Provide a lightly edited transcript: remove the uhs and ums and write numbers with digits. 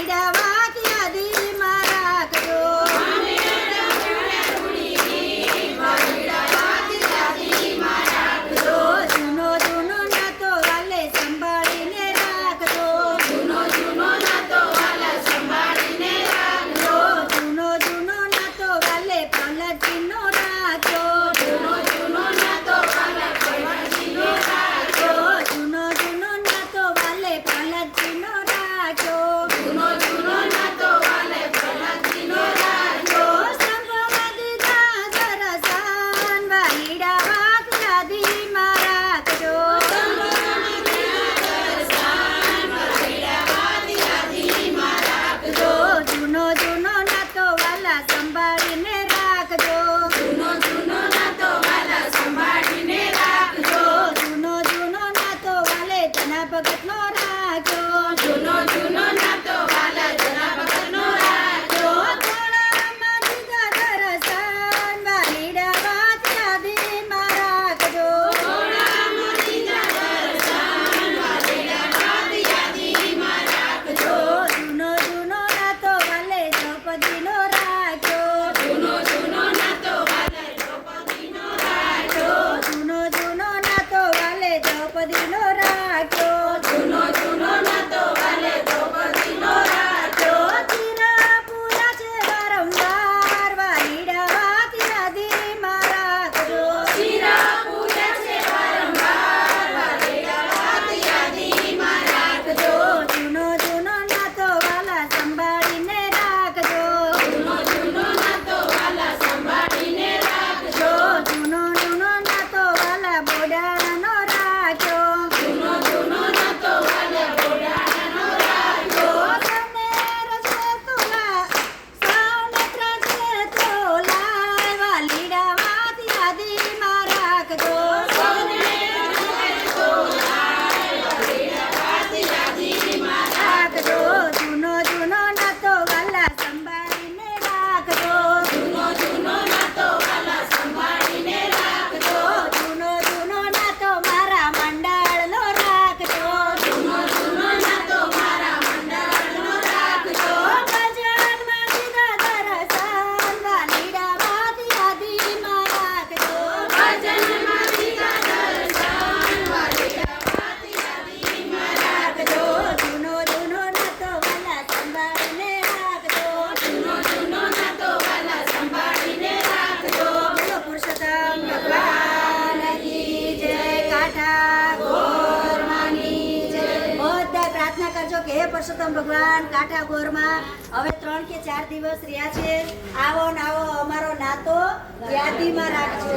વાલીડા વાત યાદીમાં રાખજો. જૂનો જૂનો નાતો વાલે સંભાળીને રાખજો. જૂનો જૂનો નાતો વાલે પ્રહલાદજીનો રાખજો. જૂનો જૂનો નાતો વાલે પ્રહલાદજીનો રાખજો. સંભમાં દીધા દર્શન વાલીડા વાત યાદીમાં રાખજો. જૂનો જૂનો નાતો વાલા સંભાળીને રાખજો. જૂનો જૂનો નાતો વાલે જના ભગતનો રાખજો. થોડામાં દીધા દર્શન વાલીડા વાત યાદીમાં રાખજો. જૂનો જૂનો નાતો વાલે દ્રૌપદીનો રાખજો. જૂનો જૂનો નાતો વાલે દ્રૌપદીનો રાખજો. ચીરા પૂરા છે વારંવાર વાલીડા વાત યાદીમાં રાખજો. જૂનો જૂનો નાતો વાલા સંભાળીને રાખજો. જૂનો જૂનો નાતો વાલા બોડાણાનો રાખજો. સૌને રચે તુલા, સૌને ત્રાજે તોલા, વાલીડા વાત યાદીમાં રાખજો. જૂનો જૂનો નાતો વાલા સંભાળીને રાખજો. જૂનો જૂનો નાતો મારા મંડળનો રાખજો. ભજનમાં દીધા દર્શન વાલીડા વાત યાદીમાં રાખજો. જૂનો જૂનો નાતો વાલા સંભાળીને રાખજો. બોલો પુરુષોત્તમ ભગવાન કી જય. કાંઠા ગોરમાની જય. બધા પ્રાર્થના કરજો કે હે પુરુષોત્તમ ભગવાન કાંઠા ગોરમાં હવે 3 કે 4 દિવસ રહ્યા છે. આવો ને આવો અમારો નાતો યાદીમાં રાખજો.